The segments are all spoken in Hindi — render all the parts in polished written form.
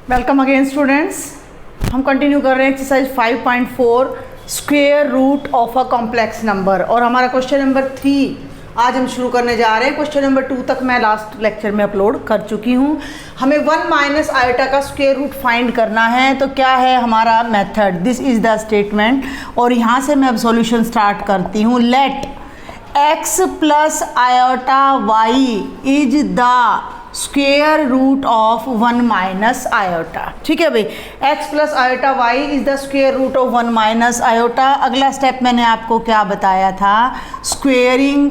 Welcome again students. हम कंटिन्यू कर रहे हैं exercise 5.4 square root of a complex number और हमारा क्वेश्चन नंबर 3 आज हम शुरू करने जा रहे हैं। क्वेश्चन नंबर 2 तक मैं लास्ट लेक्चर में अपलोड कर चुकी हूँ। हमें 1 माइनस आयोटा का स्क्वायर रूट फाइंड करना है। तो क्या है हमारा method, this is the statement और यहाँ से मैं अब सॉल्यूशन स्टार्ट करती हूँ। Let x plus iota y is the square root of 1 minus iota. ठीक है भाई, x plus iota y is the square root of 1 minus iota. अगला स्टेप मैंने आपको क्या बताया था, स्क्वेयरिंग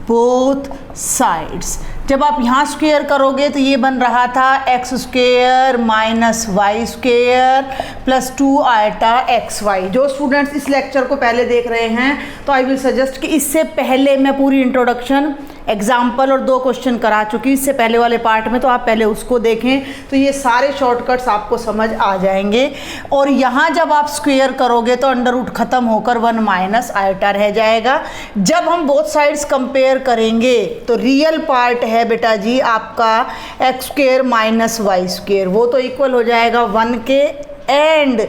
बोथ साइड्स। जब आप यहाँ स्क्वेयर करोगे तो ये बन रहा था x square minus y square plus 2 iota x y. जो स्टूडेंट्स इस लेक्चर को पहले देख रहे हैं तो आई विल सजेस्ट कि इससे पहले मैं पूरी इंट्रोडक्शन, एग्जाम्पल और 2 क्वेश्चन करा चुकी इससे पहले वाले पार्ट में, तो आप पहले उसको देखें तो ये सारे शॉर्टकट्स आपको समझ आ जाएंगे। और यहाँ जब आप स्क्वेयर करोगे तो अंडर रूट खत्म होकर 1 माइनस आयोटा रह जाएगा। जब हम बोथ साइड्स कंपेयर करेंगे तो रियल पार्ट है बेटा जी आपका x square minus y square, वो तो इक्वल हो जाएगा 1 के, एंड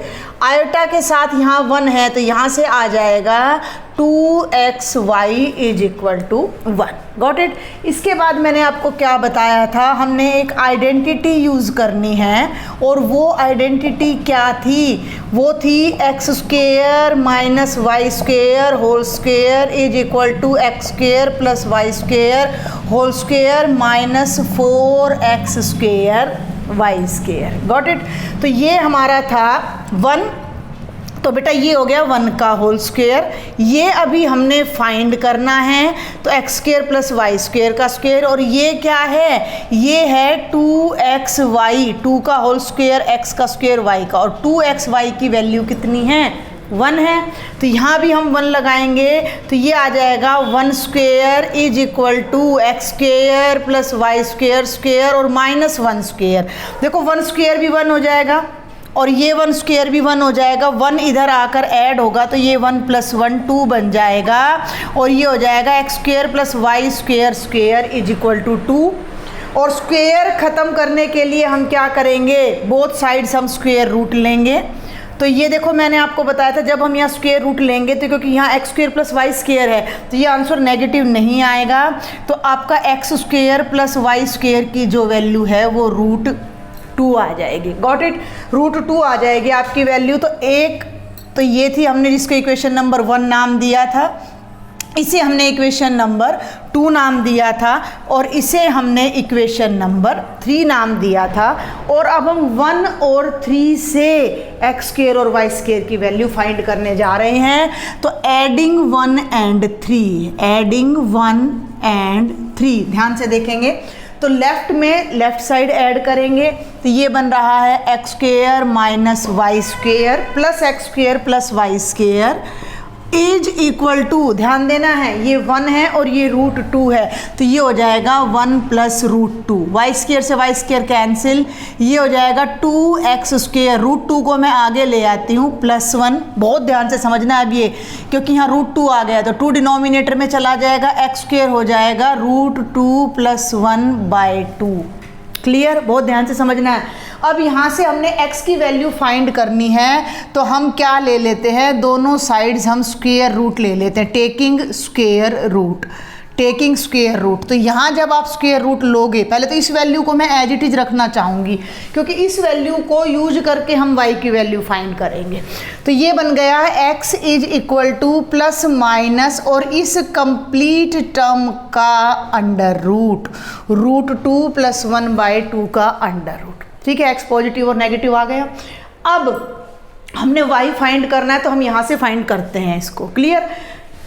आयोटा के साथ यहाँ 1 है तो यहाँ से आ जाएगा 2xy is equal to 1। Got it. इसके बाद मैंने आपको क्या बताया था, हमने एक आइडेंटिटी यूज़ करनी है और वो आइडेंटिटी क्या थी, वो थी x square minus y square whole square is equal to x square plus y square whole square minus 4x square y square. Got it. तो ये हमारा था 1, तो बेटा ये हो गया 1 का होल स्क्वेयर। ये अभी हमने फाइंड करना है तो x square plus y square का स्क्वेयर, और ये क्या है, ये है 2xy, 2 का होल स्क्वेयर एक्स का स्क्वेयर वाई का, और 2xy की वैल्यू कितनी है, 1 है। तो यहाँ भी हम 1 लगाएंगे तो ये आ जाएगा 1 square is equal to x square plus y square square और माइनस 1 स्क्वेयर। देखो 1 स्क्वेयर भी 1 हो जाएगा और ये 1 स्क्वेयर भी 1 हो जाएगा, 1 इधर आकर ऐड होगा तो ये 1 प्लस 1 2 बन जाएगा, और ये हो जाएगा x square plus y square square is equal to 2। और स्क्वेयर ख़त्म करने के लिए हम क्या करेंगे, बोथ साइड्स हम स्क्वेयर रूट लेंगे। तो ये देखो मैंने आपको बताया था जब हम यहाँ स्क्वेयर रूट लेंगे तो क्योंकि यहाँ x square plus y square है तो ये आंसर नेगेटिव नहीं आएगा, तो आपका x square plus y square की जो वैल्यू है वो रूट 2 आ जाएगी। Got it. रूट 2 आ जाएगी आपकी वैल्यू। तो एक तो ये थी, हमने जिसको इक्वेशन नंबर 1 नाम दिया था, इसे हमने इक्वेशन नंबर 2 नाम दिया था, और इसे हमने इक्वेशन नंबर 3 नाम दिया था। और अब हम 1 और 3 से एक्स स्क्वेयर और वाई स्क्वेयर की वैल्यू फाइंड करने जा रहे हैं। तो एडिंग 1 एंड 3, एडिंग 1 एंड 3 ध्यान से देखेंगे तो लेफ्ट में लेफ्ट साइड ऐड करेंगे तो ये बन रहा है x square minus y square plus x square plus y square is equal to, ध्यान देना है ये 1 है और ये रूट 2 है तो ये हो जाएगा 1 प्लस रूट 2, वाई स्क्वेयर से वाई स्क्वेयर कैंसिल, ये हो जाएगा 2x स्क्वेयर, रूट 2 को मैं आगे ले आती हूँ प्लस 1। बहुत ध्यान से समझना है अब ये, क्योंकि यहाँ रूट 2 आ गया तो 2 डिनोमिनेटर में चला जाएगा, एक्स स्क्वेयर हो जाएगा रूट 2 प्लस 1 बाई 2। क्लियर, बहुत ध्यान से समझना है। अब यहाँ से हमने x की वैल्यू फाइंड करनी है तो हम क्या ले लेते हैं, दोनों साइड्स हम स्क्वायर रूट ले लेते हैं, taking square root, taking square root. तो यहाँ जब आप स्क्वायर रूट लोगे, पहले तो इस वैल्यू को मैं एज इट इज रखना चाहूँगी क्योंकि इस वैल्यू को यूज करके हम y की वैल्यू फाइंड करेंगे। तो ये बन गया है x is equal to plus minus और इस कंप्लीट टर्म का under root, root 2 plus 1 by 2 का अंडर रूट। ठीक है, x पॉजिटिव और नेगेटिव आ गया। अब हमने y फाइंड करना है तो हम यहाँ से फाइंड करते हैं इसको। क्लियर।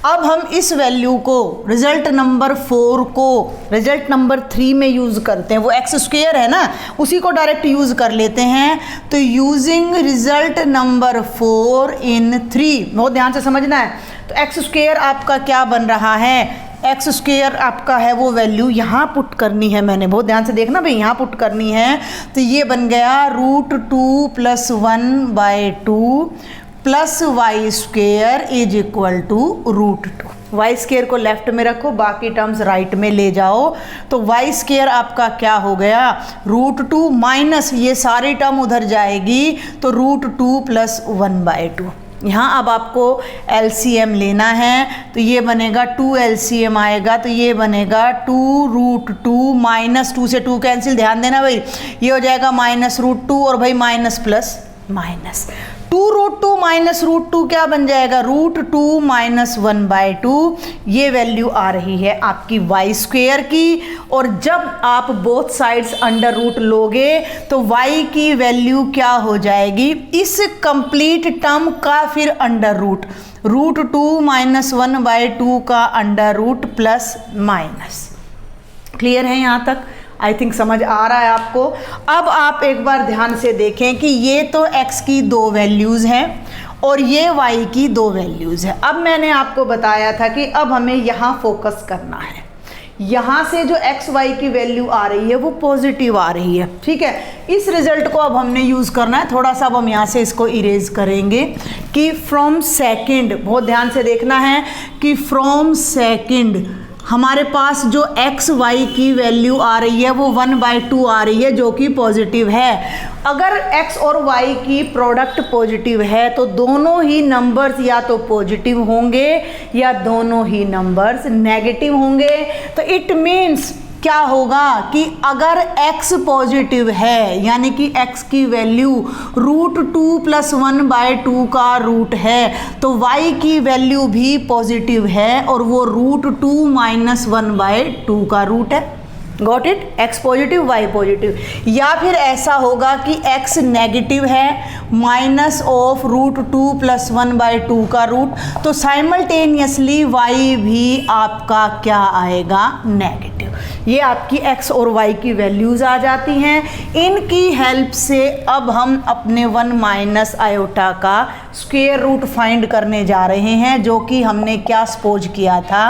अब हम इस वैल्यू को रिजल्ट नंबर 4 को रिजल्ट नंबर 3 में यूज़ करते हैं, वो एक्स स्क्वेयर है ना उसी को डायरेक्ट यूज़ कर लेते हैं। तो यूजिंग रिजल्ट नंबर 4 इन 3, बहुत ध्यान से समझना है। तो एक्स स्क्वेयर आपका क्या बन रहा है, एक्स स्क्वेयर आपका है वो वैल्यू यहाँ पुट करनी है, मैंने बहुत ध्यान से देखना भाई, यहाँ पुट करनी है। तो ये बन गया root 2 plus 1 by 2 plus y square is equal to root 2। Y square को लेफ्ट में रखो, बाकी टर्म्स राइट में ले जाओ, तो वाई स्क्वायर आपका क्या हो गया, √2 माइनस ये सारी टर्म उधर जाएगी तो √2 + 1/2। यहाँ अब आपको LCM लेना है, तो ये बनेगा 2 LCM आएगा, तो ये बनेगा 2√2 माइनस 2 से 2 कैंसिल, ध्यान देना भाई, ये हो जाएगा -√2 और भाई माइनस प्लस माइनस, 2√2 माइनस √2 क्या बन जाएगा, √2 - 1/2। ये वैल्यू आ रही है आपकी वाई स्क्वायर की, और जब आप बोथ साइड्स अंडर रूट लोगे तो वाई की वैल्यू क्या हो जाएगी, इस कंप्लीट टर्म का फिर अंडर रूट, √2 - 1/2 का under root plus minus. Clear है यहाँ तक? आई थिंक समझ आ रहा है आपको। अब आप एक बार ध्यान से देखें कि ये तो x की 2 वैल्यूज़ हैं और ये y की 2 वैल्यूज़ हैं। अब मैंने आपको बताया था कि अब हमें यहाँ फोकस करना है, यहाँ से जो x y की वैल्यू आ रही है वो पॉजिटिव आ रही है, ठीक है। इस रिजल्ट को अब हमने यूज़ करना है, थोड़ा सा अब हम यहाँ से इसको इरेज करेंगे कि फ्रॉम सेकंड, बहुत ध्यान से देखना है कि फ्रॉम सेकंड हमारे पास जो x y की वैल्यू आ रही है वो 1/2 आ रही है, जो कि पॉजिटिव है। अगर x और y की प्रोडक्ट पॉजिटिव है तो दोनों ही नंबर्स या तो पॉजिटिव होंगे या दोनों ही नंबर्स नेगेटिव होंगे। तो इट मीन्स क्या होगा कि अगर x पॉजिटिव है, यानी कि x की वैल्यू √2 + 1/2 का रूट है, तो y की वैल्यू भी पॉजिटिव है और वो √2 - 1/2 का रूट है। Got it? x positive y positive. या फिर ऐसा होगा कि x नेगेटिव है, -√2 + 1/2 का रूट, तो साइमल्टेनियसली y भी आपका क्या आएगा, नेगेटिव। ये आपकी x और y की वैल्यूज़ आ जाती हैं। इनकी हेल्प से अब हम अपने 1 - आयोटा का स्क्वायर रूट फाइंड करने जा रहे हैं, जो कि हमने क्या सपोज किया था,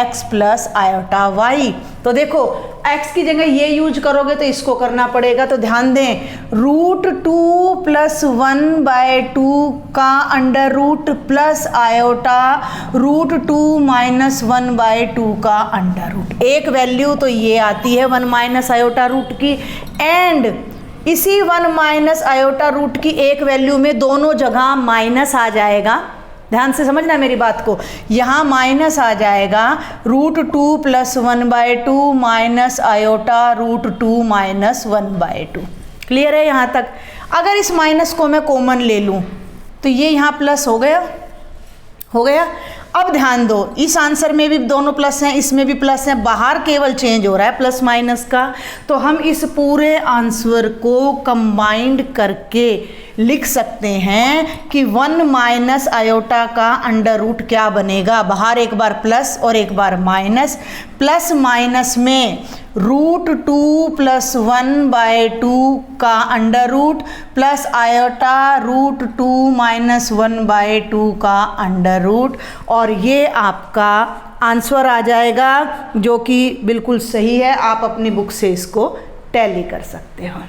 x + आयोटा y। तो देखो x की जगह ये यूज करोगे तो इसको करना पड़ेगा, तो ध्यान दें, √2 + 1/2 का अंडर रूट प्लस आयोटा √2 - 1/2 का अंडर रूट। एक वैल्यू तो ये आती है 1 - आयोटा रूट की, एंड इसी 1 - आयोटा रूट की एक वैल्यू में दोनों जगह माइनस आ जाएगा। ध्यान से समझना मेरी बात को, यहाँ माइनस आ जाएगा, √2 + 1/2 माइनस आयोटा √2 - 1/2। क्लियर है यहाँ तक? अगर इस माइनस को मैं कॉमन ले लूँ तो ये यहाँ प्लस हो गया, हो गया। अब ध्यान दो, इस आंसर में भी दोनों प्लस हैं, इसमें भी प्लस हैं, बाहर केवल चेंज हो रहा है प्लस माइनस का। तो हम इस पूरे आंसर को कंबाइंड करके लिख सकते हैं कि 1 - आयोटा का अंडर रूट क्या बनेगा, बाहर एक बार प्लस और एक बार माइनस, प्लस माइनस में √2 + 1/2 का अंडर रूट प्लस आयोटा √2 - 1/2 का अंडर रूट, और ये आपका आंसर आ जाएगा, जो कि बिल्कुल सही है। आप अपनी बुक से इसको टैली कर सकते हो।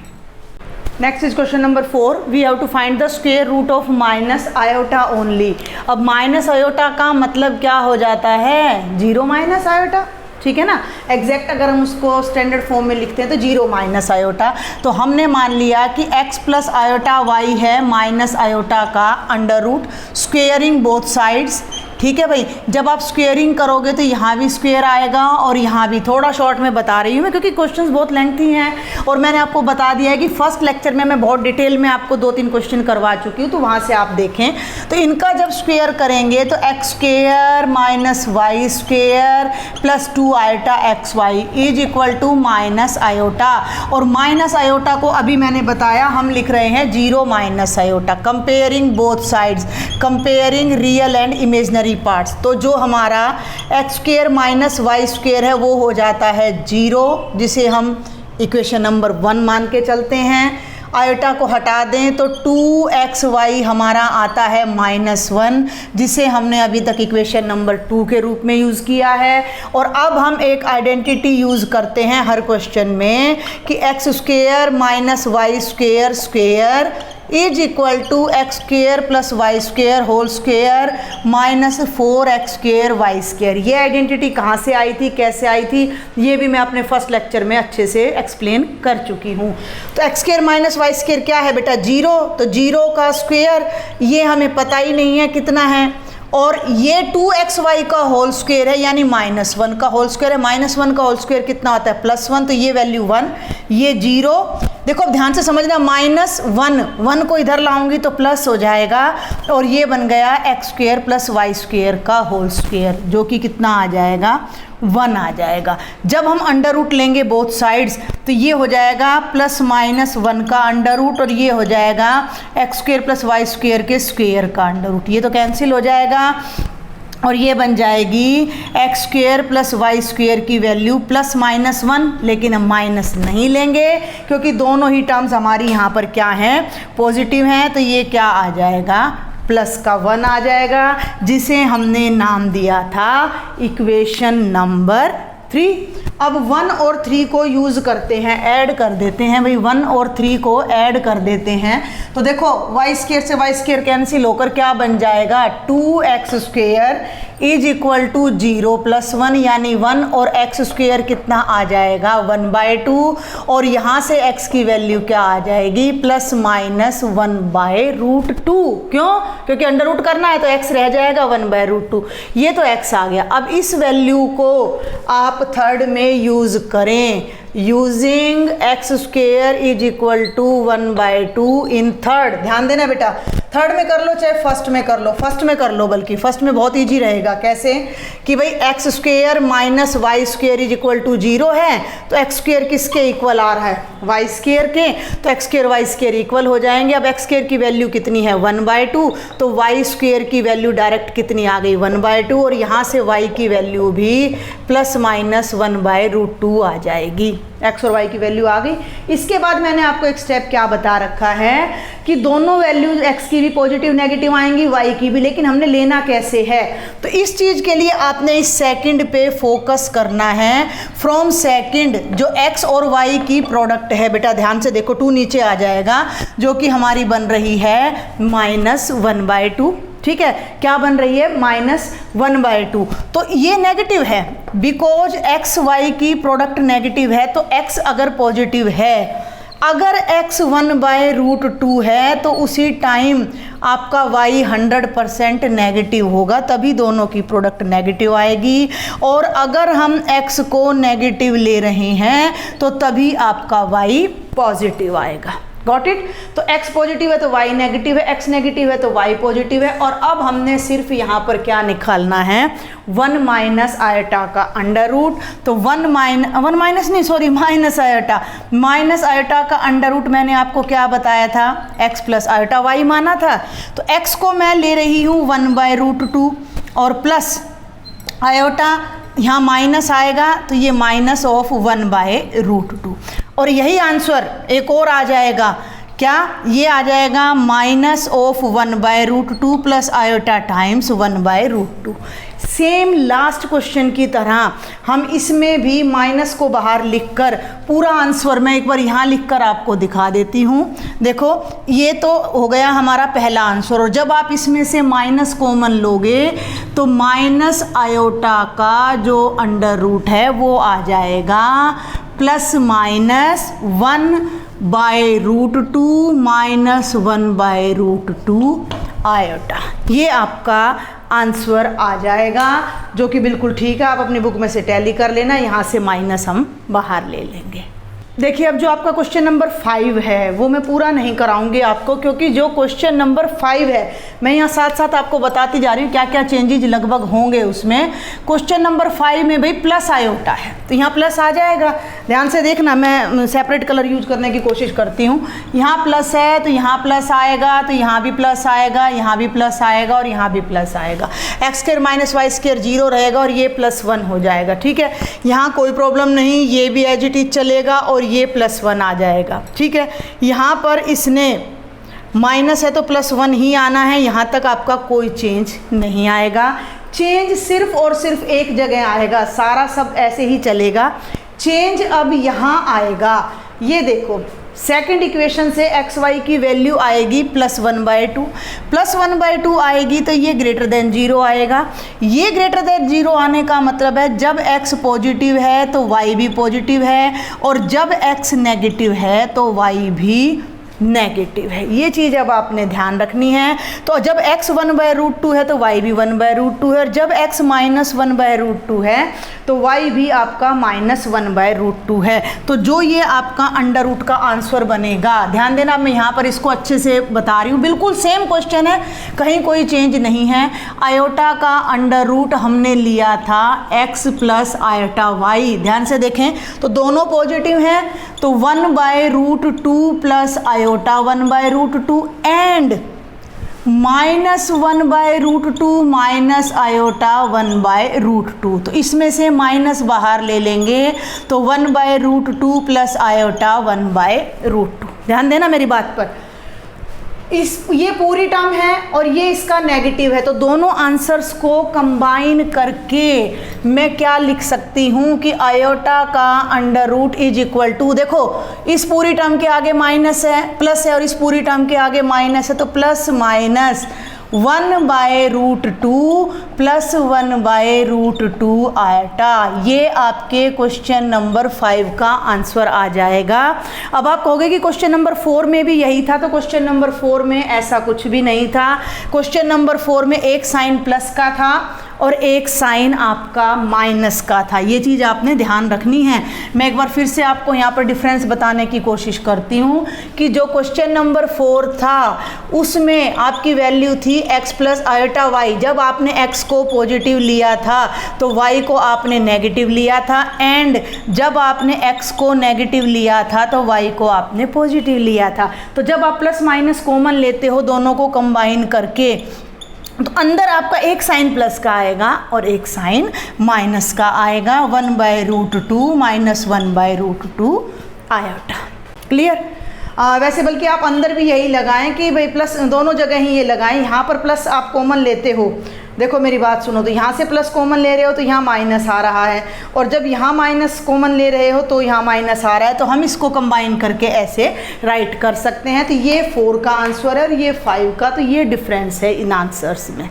Next is question number 4। We have to find the square root of - iota only. अब माइनस आयोटा का मतलब क्या हो जाता है, 0 - आयोटा, ठीक है ना। एग्जैक्ट अगर हम उसको स्टैंडर्ड फॉर्म में लिखते हैं तो 0 - आयोटा। तो हमने मान लिया कि x + आयोटा y है माइनस आयोटा का under root, squaring both sides, ठीक है भाई। जब आप स्क्वेयरिंग करोगे तो यहाँ भी स्क्वेयर आएगा और यहाँ भी। थोड़ा शॉर्ट में बता रही हूँ मैं, क्योंकि क्वेश्चंस बहुत लेंथी हैं और मैंने आपको बता दिया है कि फर्स्ट लेक्चर में मैं बहुत डिटेल में आपको 2-3 क्वेश्चन करवा चुकी हूँ, तो वहाँ से आप देखें। तो इनका जब स्क्वेयर करेंगे तो x² - y² + 2 iota xy = minus iota. और माइनस आयोटा को अभी मैंने बताया हम लिख रहे हैं 0 - iota. Comparing both sides, comparing real and imaginary parts. तो जो हमारा x² - y² है वो हो जाता है 0, जिसे हम इक्वेशन नंबर 1 मान के चलते हैं। आयोटा को हटा दें तो 2xy हमारा आता है -1, जिसे हमने अभी तक इक्वेशन नंबर 2 के रूप में यूज़ किया है। और अब हम एक आइडेंटिटी यूज़ करते हैं हर क्वेश्चन में कि x² - y² is equal to x square plus y square whole square minus 4x square y square. ये आइडेंटिटी कहाँ से आई थी, कैसे आई थी, ये भी मैं अपने फर्स्ट लेक्चर में अच्छे से एक्सप्लेन कर चुकी हूँ। तो x square minus y square क्या है बेटा, 0, तो 0 का स्क्वेयर ये हमें पता ही नहीं है कितना है, और ये 2xy का होल स्क्वायर है यानी -1 का होल स्क्वायर है। -1 का होल स्क्वायर कितना होता है, +1, तो ये वैल्यू 1, ये 0। देखो अब ध्यान से समझना, -1 को इधर लाऊंगी तो प्लस हो जाएगा, और ये बन गया x square plus y square का होल स्क्वायर, जो कि कितना आ जाएगा, 1 आ जाएगा। जब हम अंडर रूट लेंगे बोथ साइड्स तो ये हो जाएगा +-1 का अंडर रूट, और ये हो जाएगा x square plus y square के स्क्वायर का अंडर रूट, ये तो कैंसिल हो जाएगा, और ये बन जाएगी x square plus y square की वैल्यू +-1, लेकिन हम माइनस नहीं लेंगे क्योंकि दोनों ही टर्म्स हमारी यहाँ पर क्या हैं, पॉजिटिव हैं, तो ये क्या आ जाएगा, प्लस का 1 आ जाएगा, जिसे हमने नाम दिया था इक्वेशन नंबर 3। अब 1 और 3 को यूज़ करते हैं, ऐड कर देते हैं भाई, 1 और 3 को ऐड कर देते हैं। तो देखो वाई स्क्वायर से वाई स्क्वायर कैंसिल होकर क्या बन जाएगा, 2x square is equal to 0 + 1 यानी 1, और x स्क्वायर कितना आ जाएगा, 1/2, और यहाँ से x की वैल्यू क्या आ जाएगी, +-1/√2। क्यों, क्योंकि अंडर रूट करना है तो x रह जाएगा 1/√2, ये तो x आ गया। अब इस वैल्यू को आप थर्ड में यूज़ करें, using x square is equal to 1/2 in third. ध्यान देना बेटा, थर्ड में कर लो चाहे फर्स्ट में कर लो, फर्स्ट में कर लो, बल्कि फर्स्ट में बहुत इजी रहेगा। कैसे कि भाई x square minus y square is equal to 0 है, तो एक्स स्क्वेयर किसके इक्वल आ रहा है, वाई स्क्वेयर के, तो x square y square equal हो जाएंगे। अब एक्स स्क्वेयर की वैल्यू कितनी है, 1/2, तो वाई स्क्वेयर की वैल्यू डायरेक्ट कितनी आ गई, 1/2, और यहाँ से वाई की वैल्यू भी +-1/√2 आ जाएगी। एक्स और वाई की वैल्यू आ गई। इसके बाद मैंने आपको एक स्टेप क्या बता रखा है कि दोनों वैल्यूज एक्स की भी पॉजिटिव नेगेटिव आएंगी, वाई की भी, लेकिन हमने लेना कैसे है, तो इस चीज़ के लिए आपने इस सेकंड पे फोकस करना है। फ्रॉम सेकंड जो एक्स और वाई की प्रोडक्ट है बेटा, ध्यान से देखो, 2 नीचे आ जाएगा, जो कि हमारी बन रही है -1/2। ठीक है, क्या बन रही है, -1/2। तो ये नेगेटिव है बिकॉज एक्स वाई की प्रोडक्ट नेगेटिव है, तो एक्स अगर पॉजिटिव है, अगर x 1/√2 है तो उसी टाइम आपका y 100% नेगेटिव होगा, तभी दोनों की प्रोडक्ट नेगेटिव आएगी। और अगर हम x को नेगेटिव ले रहे हैं तो तभी आपका y पॉजिटिव आएगा। Got it. तो x पॉजिटिव है तो y नेगेटिव है, x नेगेटिव है तो y पॉजिटिव है। और अब हमने सिर्फ यहाँ पर क्या निकालना है, 1 माइनस आयोटा का अंडर रूट। तो माइनस आयोटा का अंडर रूट मैंने आपको क्या बताया था, x प्लस आयोटा y माना था। तो x को मैं ले रही हूँ 1/√2 और प्लस आयोटा यहाँ माइनस आएगा तो ये -1/√2। और यही आंसर एक और आ जाएगा, क्या ये आ जाएगा -1/√2 plus iota times 1/√2। Same last question की तरह हम इसमें भी माइनस को बाहर लिखकर पूरा आंसर मैं एक बार यहाँ लिखकर आपको दिखा देती हूँ। देखो ये तो हो गया हमारा पहला आंसर, और जब आप इसमें से माइनस कॉमन लोगे तो माइनस आयोटा का जो अंडर रूट है वो आ जाएगा +-1/√2 -1/√2 आयोटा। ये आपका आंसर आ जाएगा, जो कि बिल्कुल ठीक है। आप अपनी बुक में से टैली कर लेना, यहाँ से माइनस हम बाहर ले लेंगे। देखिए अब जो आपका क्वेश्चन नंबर 5 है वो मैं पूरा नहीं कराऊंगी आपको, क्योंकि जो क्वेश्चन नंबर 5 है मैं यहाँ साथ साथ आपको बताती जा रही हूँ क्या क्या चेंजेज लगभग होंगे उसमें। क्वेश्चन नंबर 5 में भाई प्लस आयोटा है तो यहाँ प्लस आ जाएगा। ध्यान से देखना, मैं सेपरेट कलर यूज करने की कोशिश करती हूँ। यहाँ प्लस है तो यहाँ प्लस आएगा, तो यहाँ भी प्लस आएगा, यहाँ भी प्लस आएगा और यहाँ भी प्लस आएगा। x² माइनस वाई स्क्वायर 0 रहेगा और ये +1 हो जाएगा। ठीक है, यहाँ कोई प्रॉब्लम नहीं, ये भी एज इट इज चलेगा और ये +1 आ जाएगा। ठीक है, यहाँ पर इसने माइनस है तो +1 ही आना है, यहाँ तक आपका कोई चेंज नहीं आएगा। चेंज सिर्फ और सिर्फ एक जगह आएगा, सारा सब ऐसे ही चलेगा। चेंज अब यहाँ आएगा, ये देखो सेकंड इक्वेशन से एक्स वाई की वैल्यू आएगी +1/2, +1/2 आएगी तो ये ग्रेटर देन 0 आएगा। ये ग्रेटर देन 0 आने का मतलब है जब x पॉजिटिव है तो y भी पॉजिटिव है, और जब x नेगेटिव है तो y भी नेगेटिव है। ये चीज़ अब आपने ध्यान रखनी है। तो जब x 1/√2 है तो y भी 1/√2 है, और जब x -1/√2 है तो y भी आपका -1/√2 है। तो जो ये आपका अंडर रूट का आंसर बनेगा, ध्यान देना, मैं यहाँ पर इसको अच्छे से बता रही हूँ, बिल्कुल सेम क्वेश्चन है, कहीं कोई चेंज नहीं है। आयोटा का अंडर रूट हमने लिया था x + आयोटा y, ध्यान से देखें तो दोनों पॉजिटिव हैं, तो 1/√2 plus iota 1/√2 and -1/√2 minus iota 1/√2। तो इसमें से माइनस बाहर ले लेंगे तो 1/√2 प्लस आयोटा 1/√2। ध्यान देना मेरी बात पर, ये पूरी टर्म है और ये इसका नेगेटिव है, तो दोनों आंसर्स को कंबाइन करके मैं क्या लिख सकती हूँ कि आयोटा का under root is equal to, देखो इस पूरी टर्म के आगे माइनस है, प्लस है, और इस पूरी टर्म के आगे माइनस है, तो प्लस माइनस 1/√2 प्लस 1/√2 आयोटा। ये आपके क्वेश्चन नंबर 5 का आंसर आ जाएगा। अब आप कहोगे कि क्वेश्चन नंबर 4 में भी यही था, तो क्वेश्चन नंबर 4 में ऐसा कुछ भी नहीं था। क्वेश्चन नंबर 4 में एक साइन प्लस का था और एक साइन आपका माइनस का था। ये चीज़ आपने ध्यान रखनी है। मैं एक बार फिर से आपको यहाँ पर डिफरेंस बताने की कोशिश करती हूँ कि जो क्वेश्चन नंबर 4 था उसमें आपकी वैल्यू थी x + आयोटा y। जब आपने x को पॉजिटिव लिया था तो y को आपने नेगेटिव लिया था, एंड जब आपने x को नेगेटिव लिया था तो y को आपने पॉजिटिव लिया था। तो जब आप प्लस माइनस कॉमन लेते हो दोनों को कंबाइन करके, तो अंदर आपका एक साइन प्लस का आएगा और एक साइन माइनस का आएगा, 1/√2 माइनस 1/√2 आयोटा। क्लियर? वैसे बल्कि आप अंदर भी यही लगाएं कि भाई प्लस दोनों जगह ही ये लगाएं। यहाँ पर प्लस आप कॉमन लेते हो, देखो मेरी बात सुनो, तो यहाँ से प्लस कॉमन ले रहे हो तो यहाँ माइनस आ रहा है, और जब यहाँ माइनस कॉमन ले रहे हो तो यहाँ माइनस आ रहा है, तो हम इसको कंबाइन करके ऐसे राइट कर सकते हैं। तो ये 4 का आंसर है और ये 5 का, तो ये डिफरेंस है इन आंसर्स में।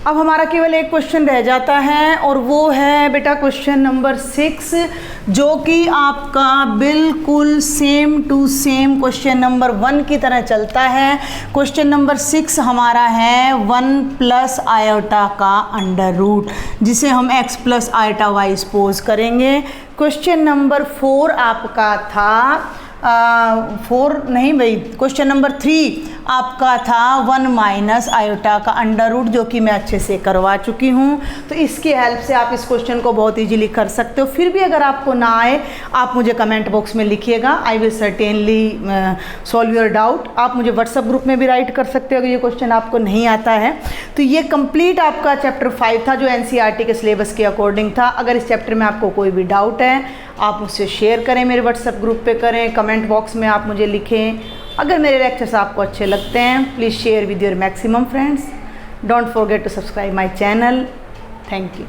अब हमारा केवल एक क्वेश्चन रह जाता है और वो है बेटा क्वेश्चन नंबर 6, जो कि आपका बिल्कुल same to same question number 1 की तरह चलता है। क्वेश्चन नंबर 6 हमारा है 1 + आयोटा का अंडर रूट, जिसे हम x + आयोटा y सपोज करेंगे। क्वेश्चन नंबर 4 आपका था 4 नहीं भाई, क्वेश्चन नंबर 3 आपका था 1 - आयोटा का अंडर रूट, जो कि मैं अच्छे से करवा चुकी हूँ। तो इसकी हेल्प से आप इस क्वेश्चन को बहुत इजीली कर सकते हो। फिर भी अगर आपको ना आए आप मुझे कमेंट बॉक्स में लिखिएगा, I will certainly solve your doubt. आप मुझे व्हाट्सएप ग्रुप में भी राइट कर सकते हो अगर ये क्वेश्चन आपको नहीं आता है। तो ये कंप्लीट आपका चैप्टर 5 था जो NCERT के सिलेबस के अकॉर्डिंग था। अगर इस चैप्टर में आपको कोई भी डाउट है आप मुझसे शेयर करें, मेरे व्हाट्सएप ग्रुप पे करें, कमेंट बॉक्स में आप मुझे लिखें। अगर मेरे लेक्चर्स आपको अच्छे लगते हैं please share with your maximum friends. Don't forget to subscribe my channel. Thank you.